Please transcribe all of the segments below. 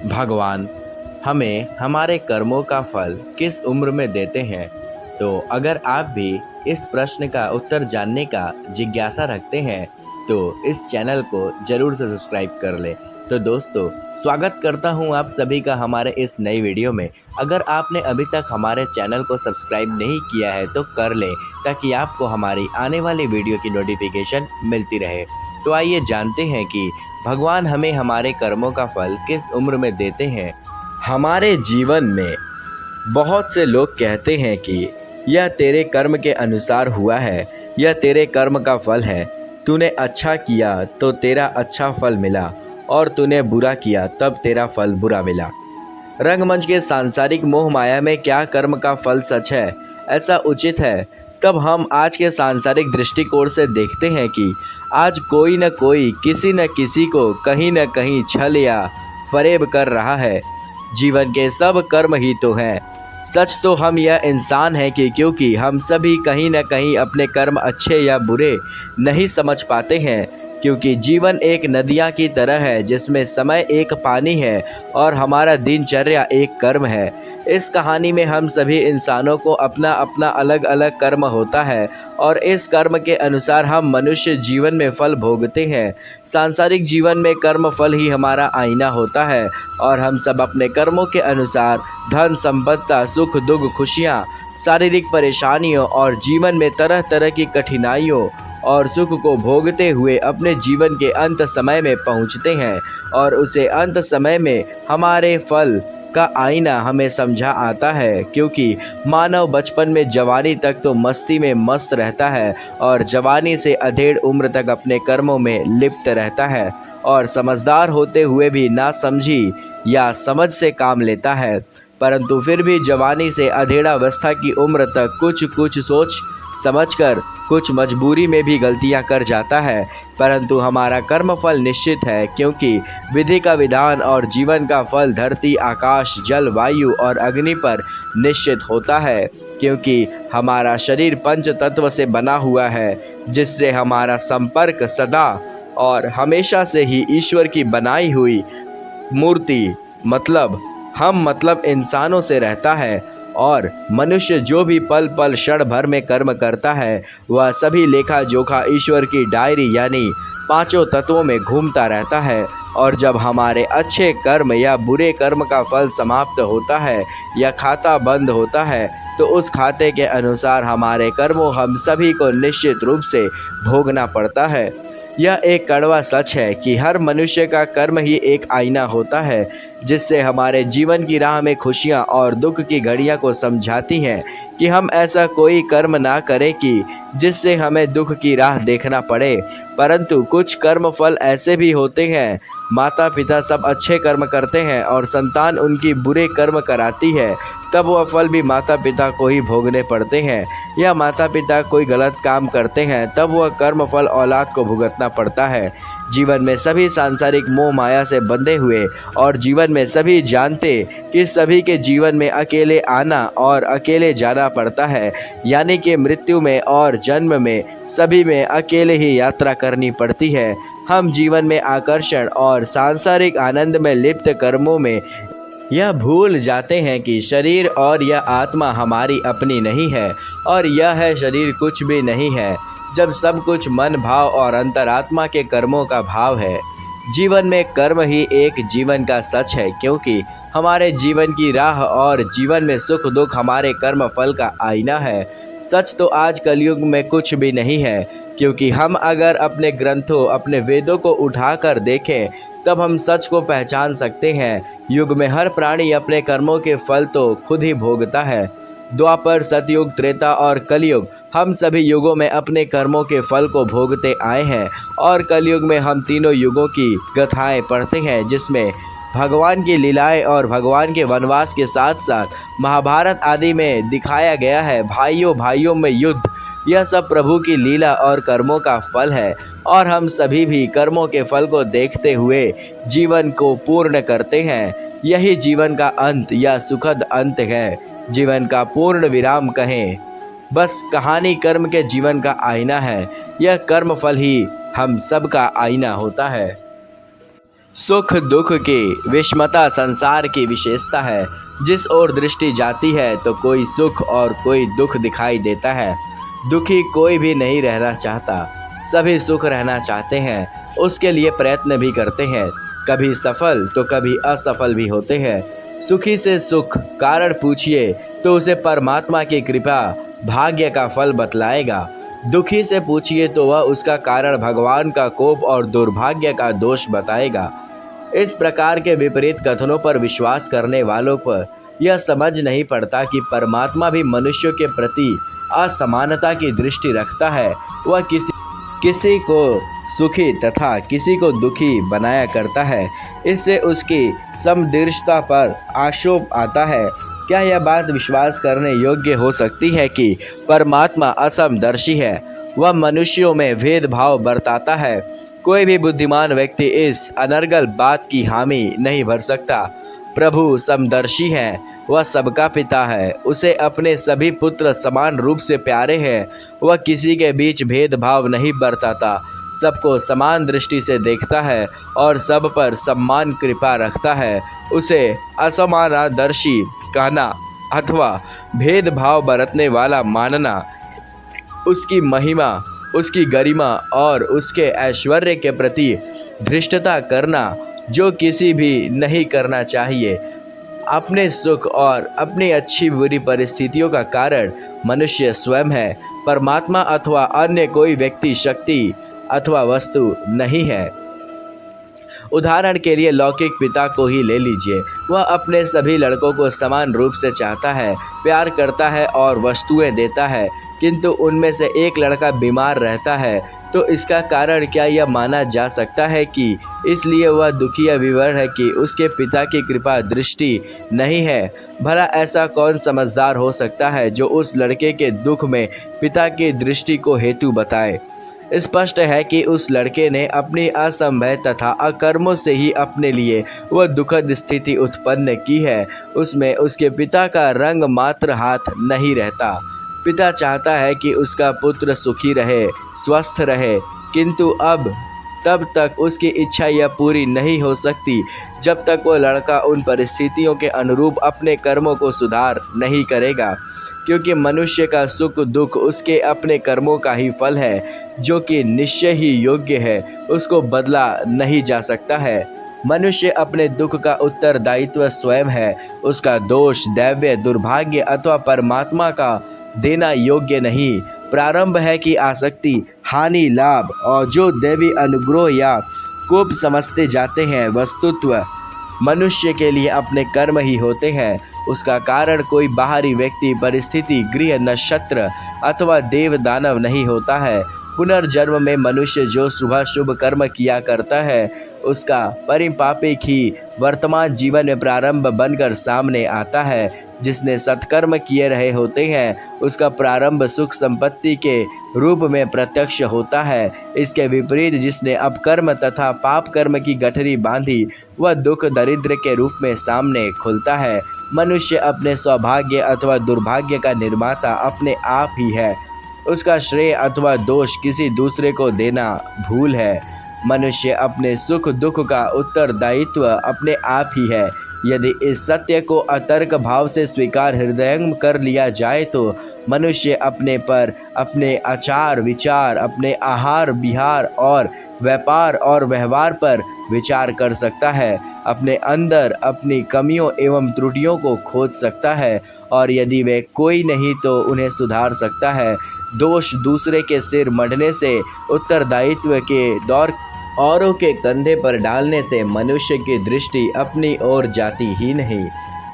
भगवान हमें हमारे कर्मों का फल किस उम्र में देते हैं। तो अगर आप भी इस प्रश्न का उत्तर जानने का जिज्ञासा रखते हैं तो इस चैनल को ज़रूर से सब्सक्राइब कर लें। तो दोस्तों, स्वागत करता हूं आप सभी का हमारे इस नई वीडियो में। अगर आपने अभी तक हमारे चैनल को सब्सक्राइब नहीं किया है तो कर लें, ताकि आपको हमारी आने वाली वीडियो की नोटिफिकेशन मिलती रहे। तो आइए जानते हैं कि भगवान हमें हमारे कर्मों का फल किस उम्र में देते हैं। हमारे जीवन में बहुत से लोग कहते हैं कि यह तेरे कर्म के अनुसार हुआ है, यह तेरे कर्म का फल है। तूने अच्छा किया तो तेरा अच्छा फल मिला, और तूने बुरा किया तब तेरा फल बुरा मिला। रंगमंच के सांसारिक मोह माया में क्या कर्म का फल सच है, ऐसा उचित है? तब हम आज के सांसारिक दृष्टिकोण से देखते हैं कि आज कोई न कोई किसी न किसी को कहीं न कहीं छल या फरेब कर रहा है। जीवन के सब कर्म ही तो हैं। सच तो हम यह इंसान हैं कि क्योंकि हम सभी कहीं न कहीं अपने कर्म अच्छे या बुरे नहीं समझ पाते हैं, क्योंकि जीवन एक नदियाँ की तरह है जिसमें समय एक पानी है और हमारा दिनचर्या एक कर्म है। इस कहानी में हम सभी इंसानों को अपना अपना अलग अलग कर्म होता है और इस कर्म के अनुसार हम मनुष्य जीवन में फल भोगते हैं। सांसारिक जीवन में कर्म फल ही हमारा आईना होता है और हम सब अपने कर्मों के अनुसार धन संपत्ति, सुख दुख, खुशियाँ, शारीरिक परेशानियों और जीवन में तरह तरह की कठिनाइयों और सुख को भोगते हुए अपने जीवन के अंत समय में पहुंचते हैं। और उसे अंत समय में हमारे फल का आईना हमें समझा आता है, क्योंकि मानव बचपन में जवानी तक तो मस्ती में मस्त रहता है और जवानी से अधेड़ उम्र तक अपने कर्मों में लिप्त रहता है और समझदार होते हुए भी ना समझी या समझ से काम लेता है, परंतु फिर भी जवानी से अधेड़ावस्था की उम्र तक कुछ कुछ सोच समझकर कुछ मजबूरी में भी गलतियां कर जाता है। परंतु हमारा कर्म फल निश्चित है, क्योंकि विधि का विधान और जीवन का फल धरती, आकाश, जल, वायु और अग्नि पर निश्चित होता है, क्योंकि हमारा शरीर पंच तत्व से बना हुआ है, जिससे हमारा संपर्क सदा और हमेशा से ही ईश्वर की बनाई हुई मूर्ति मतलब इंसानों से रहता है। और मनुष्य जो भी पल पल क्षण भर में कर्म करता है, वह सभी लेखा जोखा ईश्वर की डायरी यानी पांचों तत्वों में घूमता रहता है। और जब हमारे अच्छे कर्म या बुरे कर्म का फल समाप्त होता है या खाता बंद होता है, तो उस खाते के अनुसार हमारे कर्मों हम सभी को निश्चित रूप से भोगना पड़ता है। यह एक कड़वा सच है कि हर मनुष्य का कर्म ही एक आईना होता है, जिससे हमारे जीवन की राह में खुशियाँ और दुख की घड़ियाँ को समझाती हैं कि हम ऐसा कोई कर्म ना करें कि जिससे हमें दुख की राह देखना पड़े। परंतु कुछ कर्म फल ऐसे भी होते हैं, माता पिता सब अच्छे कर्म करते हैं और संतान उनकी बुरे कर्म कराती है, तब वह फल भी माता पिता को ही भोगने पड़ते हैं। या माता पिता कोई गलत काम करते हैं, तब वह कर्म फल औलाद को भुगतना पड़ता है। जीवन में सभी सांसारिक मोह माया से बंधे हुए और जीवन में सभी जानते कि सभी के जीवन में अकेले आना और अकेले जाना पड़ता है, यानी कि मृत्यु में और जन्म में सभी में अकेले ही यात्रा करनी पड़ती है। हम जीवन में आकर्षण और सांसारिक आनंद में लिप्त कर्मों में यह भूल जाते हैं कि शरीर और यह आत्मा हमारी अपनी नहीं है और यह है शरीर कुछ भी नहीं है, जब सब कुछ मन भाव और अंतरात्मा के कर्मों का भाव है। जीवन में कर्म ही एक जीवन का सच है, क्योंकि हमारे जीवन की राह और जीवन में सुख दुख हमारे कर्म फल का आईना है। सच तो आज कलयुग में कुछ भी नहीं है, क्योंकि हम अगर अपने ग्रंथों, अपने वेदों को उठाकर देखें, तब हम सच को पहचान सकते हैं। युग में हर प्राणी अपने कर्मों के फल तो खुद ही भोगता है। द्वापर, सतयुग, त्रेता और कलयुग, हम सभी युगों में अपने कर्मों के फल को भोगते आए हैं। और कलयुग में हम तीनों युगों की गाथाएं पढ़ते हैं, जिसमें भगवान की लीलाएं और भगवान के वनवास के साथ साथ महाभारत आदि में दिखाया गया है भाइयों भाइयों में युद्ध। यह सब प्रभु की लीला और कर्मों का फल है, और हम सभी भी कर्मों के फल को देखते हुए जीवन को पूर्ण करते हैं। यही जीवन का अंत या सुखद अंत है, जीवन का पूर्ण विराम कहें। बस कहानी कर्म के जीवन का आईना है। यह कर्म फल ही हम सब का आईना होता है। सुख दुख की विषमता संसार की विशेषता है। जिस ओर दृष्टि जाती है तो कोई सुख और कोई दुख दिखाई देता है। दुखी कोई भी नहीं रहना चाहता, सभी सुख रहना चाहते हैं, उसके लिए प्रयत्न भी करते हैं, कभी सफल तो कभी असफल भी होते हैं। सुखी से सुख कारण पूछिए तो उसे परमात्मा की कृपा भाग्य का फल बतलाएगा। दुखी से पूछिए तो वह उसका कारण भगवान का कोप और दुर्भाग्य का दोष बताएगा। इस प्रकार के विपरीत कथनों पर विश्वास करने वालों पर यह समझ नहीं पड़ता कि परमात्मा भी मनुष्यों के प्रति असमानता की दृष्टि रखता है। वह किसी को सुखी तथा किसी को दुखी बनाया करता है। इससे उसकी समदृष्टता पर आक्षेप आता है। क्या यह बात विश्वास करने योग्य हो सकती है कि परमात्मा असमदर्शी है? वह मनुष्यों में भेदभाव बरताता है। कोई भी बुद्धिमान व्यक्ति इस अनर्गल बात की हामी नहीं भर सकता। प्रभु समदर्शी है, वह सबका पिता है, उसे अपने सभी पुत्र समान रूप से प्यारे हैं। वह किसी के बीच भेदभाव नहीं बरताता, सबको समान दृष्टि से देखता है और सब पर सम्मान कृपा रखता है। उसे असमानदर्शी कहना अथवा भेदभाव बरतने वाला मानना उसकी महिमा, उसकी गरिमा और उसके ऐश्वर्य के प्रति धृष्टता करना, जो किसी भी नहीं करना चाहिए। अपने सुख और अपनी अच्छी बुरी परिस्थितियों का कारण मनुष्य स्वयं है, परमात्मा अथवा अन्य कोई व्यक्ति, शक्ति अथवा वस्तु नहीं है। उदाहरण के लिए लौकिक पिता को ही ले लीजिए। वह अपने सभी लड़कों को समान रूप से चाहता है, प्यार करता है और वस्तुएं देता है, किंतु उनमें से एक लड़का बीमार रहता है तो इसका कारण क्या यह माना जा सकता है कि इसलिए वह दुखी या विवर्ण है कि उसके पिता की कृपा दृष्टि नहीं है? भला ऐसा कौन समझदार हो सकता है जो उस लड़के के दुख में पिता की दृष्टि को हेतु बताए? स्पष्ट है कि उस लड़के ने अपनी असंभव तथा अकर्मों से ही अपने लिए वह दुखद स्थिति उत्पन्न की है। उसमें उसके पिता का रंग मात्र हाथ नहीं रहता। पिता चाहता है कि उसका पुत्र सुखी रहे, स्वस्थ रहे, किंतु अब तब तक उसकी इच्छा यह पूरी नहीं हो सकती जब तक वो लड़का उन परिस्थितियों के अनुरूप अपने कर्मों को सुधार नहीं करेगा, क्योंकि मनुष्य का सुख दुख उसके अपने कर्मों का ही फल है, जो कि निश्चय ही योग्य है, उसको बदला नहीं जा सकता है। मनुष्य अपने दुख का उत्तरदायित्व स्वयं है, उसका दोष दैव्य दुर्भाग्य अथवा परमात्मा का देना योग्य नहीं। प्रारंभ है कि आसक्ति, हानि, लाभ और जो देवी अनुग्रह या कोप समझते जाते हैं, वस्तुत्व मनुष्य के लिए अपने कर्म ही होते हैं। उसका कारण कोई बाहरी व्यक्ति, परिस्थिति, गृह, नक्षत्र अथवा देव दानव नहीं होता है। पुनर्जन्म में मनुष्य जो शुभ शुभ कर्म किया करता है, उसका परिपापिक ही वर्तमान जीवन में प्रारंभ बनकर सामने आता है। जिसने सत्कर्म किए रहे होते हैं, उसका प्रारंभ सुख संपत्ति के रूप में प्रत्यक्ष होता है। इसके विपरीत जिसने अपकर्म तथा पाप कर्म की गठरी बांधी, वह दुख दरिद्र के रूप में सामने खुलता है। मनुष्य अपने सौभाग्य अथवा दुर्भाग्य का निर्माता अपने आप ही है। उसका श्रेय अथवा दोष किसी दूसरे को देना भूल है। मनुष्य अपने सुख दुख का उत्तरदायित्व अपने आप ही है। यदि इस सत्य को अतर्क भाव से स्वीकार हृदयंगम कर लिया जाए तो मनुष्य अपने पर, अपने आचार विचार, अपने आहार विहार और व्यापार और व्यवहार पर विचार कर सकता है। अपने अंदर अपनी कमियों एवं त्रुटियों को खोज सकता है और यदि वे कोई नहीं तो उन्हें सुधार सकता है। दोष दूसरे के सिर मढ़ने से, उत्तरदायित्व के दौर औरों के कंधे पर डालने से मनुष्य की दृष्टि अपनी ओर जाती ही नहीं।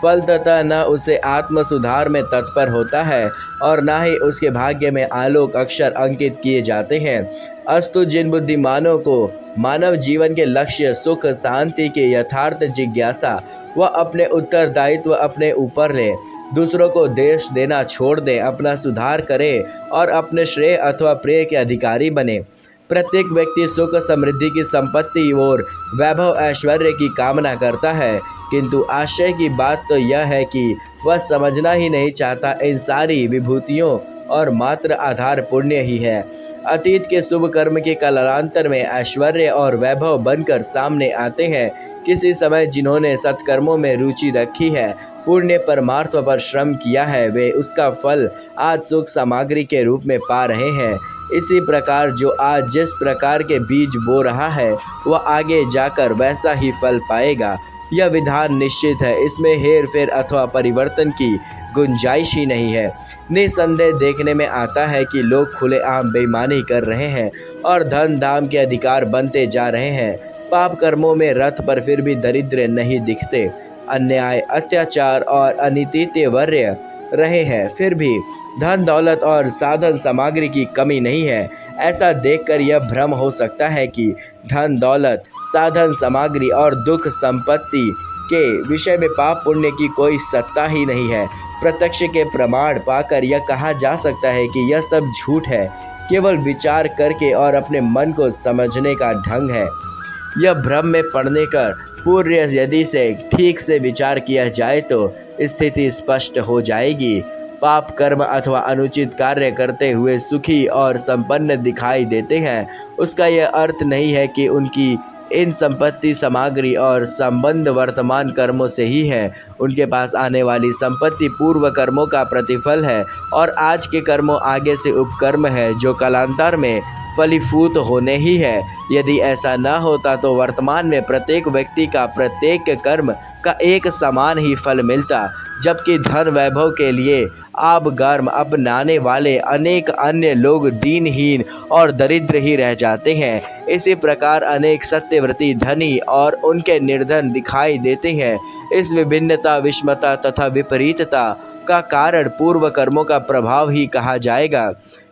फलतः न उसे आत्म सुधार में तत्पर होता है और न ही उसके भाग्य में आलोक अक्षर अंकित किए जाते हैं। अस्तु जिन बुद्धिमानों को मानव जीवन के लक्ष्य सुख शांति के यथार्थ जिज्ञासा वह अपने उत्तरदायित्व अपने ऊपर ले, दूसरों को देश देना छोड़ दे, अपना सुधार करे और अपने श्रेय अथवा प्रेय के अधिकारी बने। प्रत्येक व्यक्ति सुख समृद्धि की संपत्ति और वैभव ऐश्वर्य की कामना करता है, किंतु आश्चर्य की बात तो यह है कि वह समझना ही नहीं चाहता इन सारी विभूतियों और मात्र आधार पुण्य ही है। अतीत के शुभ कर्म के कालांतर में ऐश्वर्य और वैभव बनकर सामने आते हैं। किसी समय जिन्होंने सत्कर्मों में रुचि रखी है, पुण्य परमार्थ पर श्रम किया है, वे उसका फल आज सुख सामग्री के रूप में पा रहे हैं। इसी प्रकार जो आज जिस प्रकार के बीज बो रहा है, वह आगे जाकर वैसा ही फल पाएगा। यह विधान निश्चित है, इसमें हेर फेर अथवा परिवर्तन की गुंजाइश ही नहीं है। निसंदेह देखने में आता है कि लोग खुलेआम बेईमानी कर रहे हैं और धन धाम के अधिकार बनते जा रहे हैं। पाप कर्मों में रथ पर फिर भी दरिद्र नहीं दिखते। अन्याय, अत्याचार और अनितिवर्य रहे हैं, फिर भी धन दौलत और साधन सामग्री की कमी नहीं है। ऐसा देखकर यह भ्रम हो सकता है कि धन दौलत, साधन सामग्री और दुख संपत्ति के विषय में पाप पुण्य की कोई सत्ता ही नहीं है। प्रत्यक्ष के प्रमाण पाकर यह कहा जा सकता है कि यह सब झूठ है, केवल विचार करके और अपने मन को समझने का ढंग है। यह भ्रम में पड़ने कर पूर्व यदि से ठीक से विचार किया जाए तो स्थिति स्पष्ट हो जाएगी। पाप कर्म अथवा अनुचित कार्य करते हुए सुखी और संपन्न दिखाई देते हैं, उसका यह अर्थ नहीं है कि उनकी इन संपत्ति सामग्री और संबंध वर्तमान कर्मों से ही है। उनके पास आने वाली संपत्ति पूर्व कर्मों का प्रतिफल है और आज के कर्मों आगे से उपकर्म है जो कालांतर में फलीभूत होने ही है। यदि ऐसा न होता तो वर्तमान में प्रत्येक व्यक्ति का प्रत्येक कर्म का एक समान ही फल मिलता, जबकि धन वैभव के लिए आब गर्म अपनाने वाले अनेक अन्य लोग दीनहीन और दरिद्र ही रह जाते हैं। इसी प्रकार अनेक सत्यव्रती धनी और उनके निर्धन दिखाई देते हैं। इस विभिन्नता, विषमता तथा विपरीतता का कारण पूर्व कर्मों का प्रभाव ही कहा जाएगा।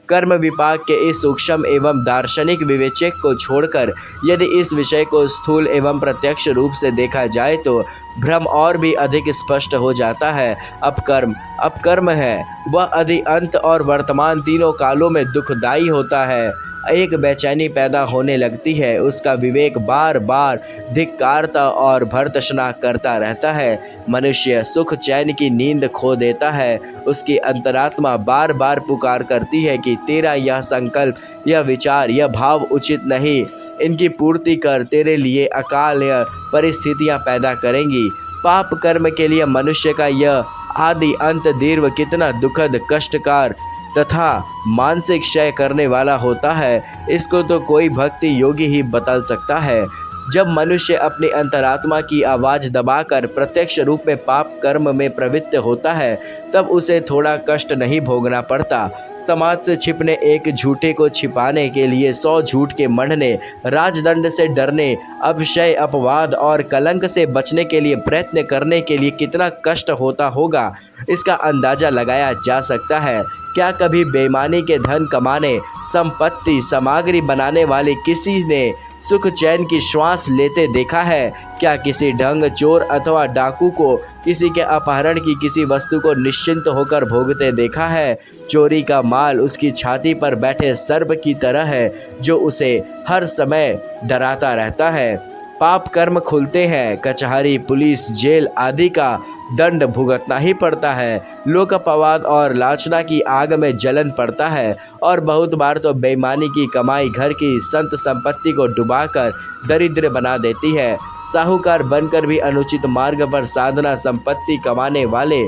कर्म विपाक के इस सूक्ष्म एवं दार्शनिक विवेचक को छोड़कर यदि इस विषय को स्थूल एवं प्रत्यक्ष रूप से देखा जाए तो भ्रम और भी अधिक स्पष्ट हो जाता है। अपकर्म है वह आदि अंत और वर्तमान तीनों कालों में दुखदायी होता है। एक बेचैनी पैदा होने लगती है, उसका विवेक बार बार धिक्कारता और भर्त्सना करता रहता है। मनुष्य सुख चैन की नींद खो देता है। उसकी अंतरात्मा बार बार पुकार करती है कि तेरा यह संकल्प, यह विचार, यह भाव उचित नहीं, इनकी पूर्ति कर, तेरे लिए अकाल या परिस्थितियाँ पैदा करेंगी। पाप कर्म के लिए मनुष्य का यह आदि अंत दीर्घ कितना दुखद, कष्टकार तथा मानसिक क्षय करने वाला होता है, इसको तो कोई भक्ति योगी ही बदल सकता है। जब मनुष्य अपनी अंतरात्मा की आवाज़ दबाकर प्रत्यक्ष रूप में पाप कर्म में प्रवृत्त होता है, तब उसे थोड़ा कष्ट नहीं भोगना पड़ता। समाज से छिपने एक झूठे को छिपाने के लिए 100 झूठ के मढ़ने, राजदंड से डरने, अपशय, अपवाद और कलंक से बचने के लिए प्रयत्न करने के लिए कितना कष्ट होता होगा, इसका अंदाज़ा लगाया जा सकता है। क्या कभी बेईमानी के धन कमाने, संपत्ति सामग्री बनाने वाले किसी ने सुख चैन की श्वास लेते देखा है? क्या किसी ढंग चोर अथवा डाकू को किसी के अपहरण की किसी वस्तु को निश्चिंत होकर भोगते देखा है? चोरी का माल उसकी छाती पर बैठे सर्प की तरह है जो उसे हर समय डराता रहता है। पाप कर्म खुलते हैं, कचहरी, पुलिस, जेल आदि का दंड भुगतना ही पड़ता है। लोक अपवाद और लांछना की आग में जलन पड़ता है और बहुत बार तो बेईमानी की कमाई घर की संत संपत्ति को डुबाकर दरिद्र बना देती है। साहूकार बनकर भी अनुचित मार्ग पर साधना संपत्ति कमाने वाले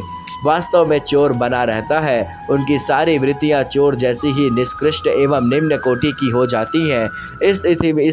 वास्तव में चोर बना रहता है। उनकी सारी वृत्तियां चोर जैसी ही निष्कृष्ट एवं निम्न कोटि की हो जाती हैं। इस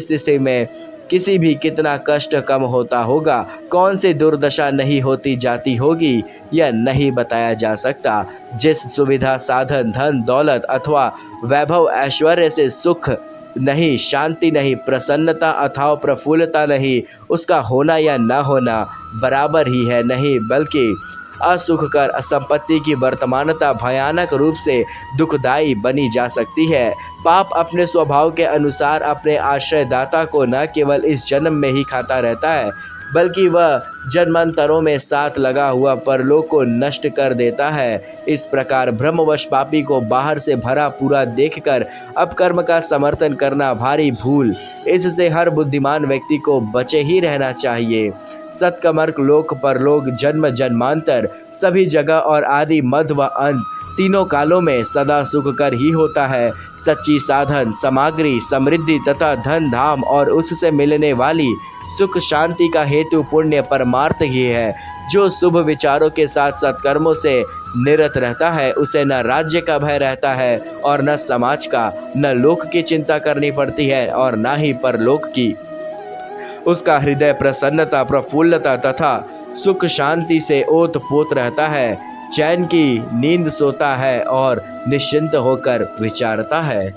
स्थिति में किसी भी कितना कष्ट कम होता होगा, कौन सी दुर्दशा नहीं होती जाती होगी, यह नहीं बताया जा सकता। जिस सुविधा, साधन, धन दौलत अथवा वैभव ऐश्वर्य से सुख नहीं, शांति नहीं, प्रसन्नता अथवा प्रफुल्लता नहीं, उसका होना या न होना बराबर ही है, नहीं बल्कि असुखकर संपत्ति की वर्तमानता भयानक रूप से दुखदायी बनी जा सकती है। पाप अपने स्वभाव के अनुसार अपने आश्रयदाता को न केवल इस जन्म में ही खाता रहता है, बल्कि वह जन्मांतरों में साथ लगा हुआ परलोक को नष्ट कर देता है। इस प्रकार ब्रह्मवश पापी को बाहर से भरा पूरा देखकर अपकर्म का समर्थन करना भारी भूल। इससे हर बुद्धिमान व्यक्ति को बचे ही रहना चाहिए। सत्कर्मक लोक परलोक, जन्म जन्मांतर, सभी जगह और आदि मध्य व अंत तीनों कालों में सदा सुखकर ही होता है। सच्ची साधन सामग्री समृद्धि तथा धन धाम और उससे मिलने वाली सुख शांति का हेतु पुण्य परमार्थ ही है। जो शुभ विचारों के साथ सत्कर्मों से निरत रहता है उसे न राज्य का भय रहता है और न समाज का, न लोक की चिंता करनी पड़ती है और न ही परलोक की। उसका हृदय प्रसन्नता प्रफुल्लता तथा सुख शांति से ओत पोत रहता है। चैन की नींद सोता है और निश्चिंत होकर विचारता है।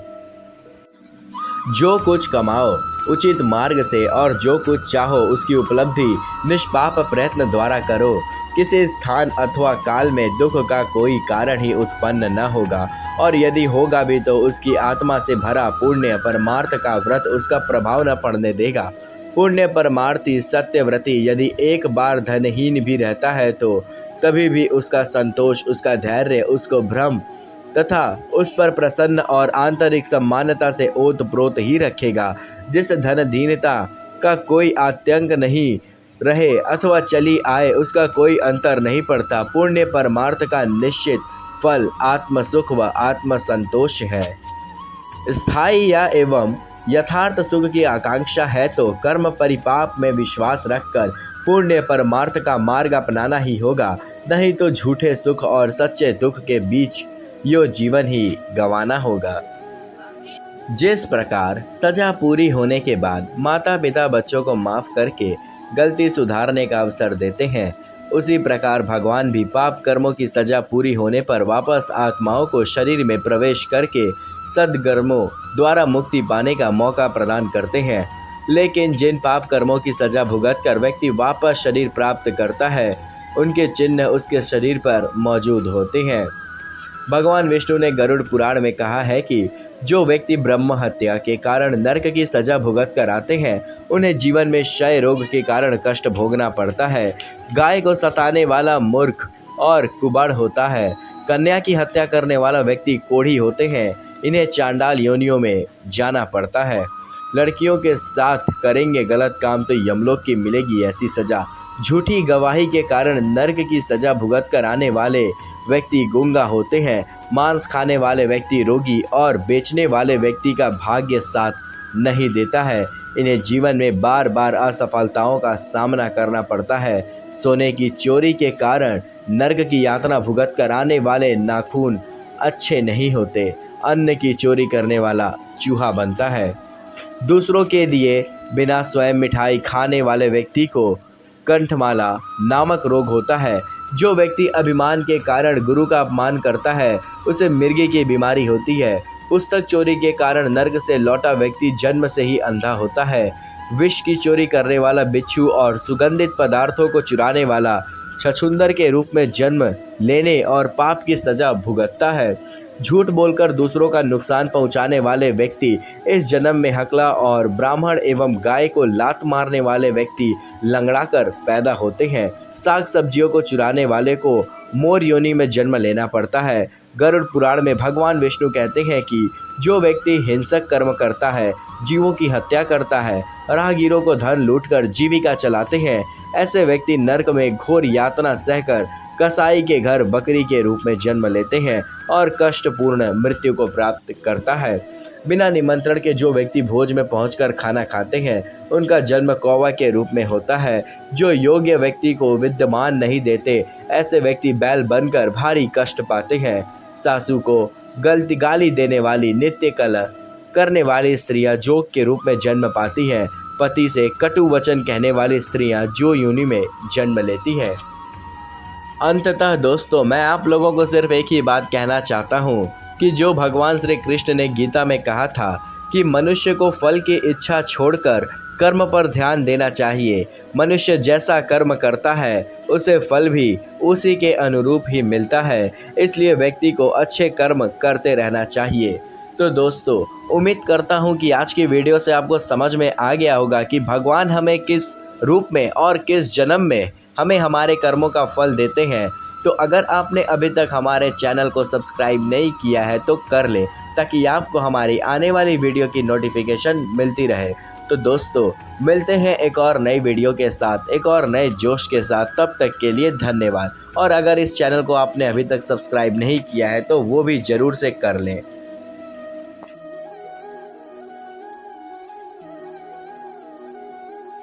जो कुछ कमाओ उचित मार्ग से और जो कुछ चाहो उसकी उपलब्धि निष्पाप प्रयत्न द्वारा करो। किसी स्थान अथवा काल में दुख का कोई कारण ही उत्पन्न न होगा और यदि होगा भी तो उसकी आत्मा से भरा पुण्य परमार्थ का व्रत उसका प्रभाव न पड़ने देगा। पुण्य परमार्थी सत्यव्रती यदि एक बार धनहीन भी रहता है तो कभी भी उसका संतोष, उसका धैर्य, उसको भ्रम तथा उस पर प्रसन्न और आंतरिक सम्मानता से ओत प्रोत ही रखेगा। जिस धनहीनता का कोई आतंक नहीं रहे अथवा चली आए उसका कोई अंतर नहीं पड़ता। पुण्य परमार्थ का निश्चित फल आत्म सुख व आत्म संतोष है। स्थायी या एवं यथार्थ सुख की आकांक्षा है तो कर्म परिपाप में विश्वास रखकर पुण्य परमार्थ का मार्ग अपनाना ही होगा, नहीं तो झूठे सुख और सच्चे दुख के बीच यो जीवन ही गंवाना होगा। जिस प्रकार सजा पूरी होने के बाद माता पिता बच्चों को माफ करके गलती सुधारने का अवसर देते हैं, उसी प्रकार भगवान भी पाप कर्मों की सजा पूरी होने पर वापस आत्माओं को शरीर में प्रवेश करके सद्कर्मों द्वारा मुक्ति पाने का मौका प्रदान करते हैं। लेकिन जिन पाप कर्मों की सजा भुगत कर व्यक्ति वापस शरीर प्राप्त करता है उनके चिन्ह उसके शरीर पर मौजूद होते हैं। भगवान विष्णु ने गरुड़ पुराण में कहा है कि जो व्यक्ति ब्रह्म हत्या के कारण नरक की सजा भुगत कर आते हैं उन्हें जीवन में क्षय रोग के कारण कष्ट भोगना पड़ता है। गाय को सताने वाला मूर्ख और कुबड़ होता है। कन्या की हत्या करने वाला व्यक्ति कोढ़ी होते हैं। इन्हें चांडाल योनियों में जाना पड़ता है। लड़कियों के साथ करेंगे गलत काम तो यमलोक की मिलेगी ऐसी सजा। झूठी गवाही के कारण नरक की सजा भुगत कर आने वाले व्यक्ति गूंगा होते हैं। मांस खाने वाले व्यक्ति रोगी और बेचने वाले व्यक्ति का भाग्य साथ नहीं देता है। इन्हें जीवन में बार बार असफलताओं का सामना करना पड़ता है। सोने की चोरी के कारण नरक की यातना भुगत कर आने वाले नाखून अच्छे नहीं होते। अन्न की चोरी करने वाला चूहा बनता है। दूसरों के दिए बिना स्वयं मिठाई खाने वाले व्यक्ति को कंठमाला नामक रोग होता है। जो व्यक्ति अभिमान के कारण गुरु का अपमान करता है उसे मिर्गी की बीमारी होती है। पुस्तक चोरी के कारण नर्क से लौटा व्यक्ति जन्म से ही अंधा होता है। विष की चोरी करने वाला बिच्छू और सुगंधित पदार्थों को चुराने वाला छछूंदर के रूप में जन्म लेने और पाप की सजा भुगतता है। झूठ बोलकर दूसरों का नुकसान पहुंचाने वाले व्यक्ति इस जन्म में हकला और ब्राह्मण एवं गाय को लात मारने वाले व्यक्ति लंगड़ाकर पैदा होते हैं। साग सब्जियों को चुराने वाले को मोर योनि में जन्म लेना पड़ता है। गरुड़ पुराण में भगवान विष्णु कहते हैं कि जो व्यक्ति हिंसक कर्म करता है, जीवों की हत्या करता है, राहगीरों को धन लूटकर जीविका चलाते हैं, ऐसे व्यक्ति नरक में घोर यातना सहकर कसाई के घर बकरी के रूप में जन्म लेते हैं और कष्टपूर्ण मृत्यु को प्राप्त करता है। बिना निमंत्रण के जो व्यक्ति भोज में पहुंचकर खाना खाते हैं उनका जन्म कौवा के रूप में होता है। जो योग्य व्यक्ति को विद्यमान नहीं देते ऐसे व्यक्ति बैल बनकर भारी कष्ट पाते हैं। सासू को गाली देने वाली, नित्य कलह करने वाली स्त्रियां जोग के रूप में जन्म पाती हैं। पति से कटु वचन कहने वाली स्त्रियां जो योनि में जन्म लेती हैं। अंततः दोस्तों, मैं आप लोगों को सिर्फ एक ही बात कहना चाहता हूँ कि जो भगवान श्री कृष्ण ने गीता में कहा था कि मनुष्य को फल की इच्छा छोड़कर कर्म पर ध्यान देना चाहिए। मनुष्य जैसा कर्म करता है उसे फल भी उसी के अनुरूप ही मिलता है, इसलिए व्यक्ति को अच्छे कर्म करते रहना चाहिए। तो दोस्तों, उम्मीद करता हूँ कि आज की वीडियो से आपको समझ में आ गया होगा कि भगवान हमें किस रूप में और किस जन्म में हमें हमारे कर्मों का फल देते हैं। तो अगर आपने अभी तक हमारे चैनल को सब्सक्राइब नहीं किया है तो कर ले, ताकि आपको हमारी आने वाली वीडियो की नोटिफिकेशन मिलती रहे। तो दोस्तों मिलते हैं एक और नई वीडियो के साथ, एक और नए जोश के साथ। तब तक के लिए धन्यवाद। और अगर इस चैनल को आपने अभी तक सब्सक्राइब नहीं किया है तो वो भी ज़रूर से कर लें।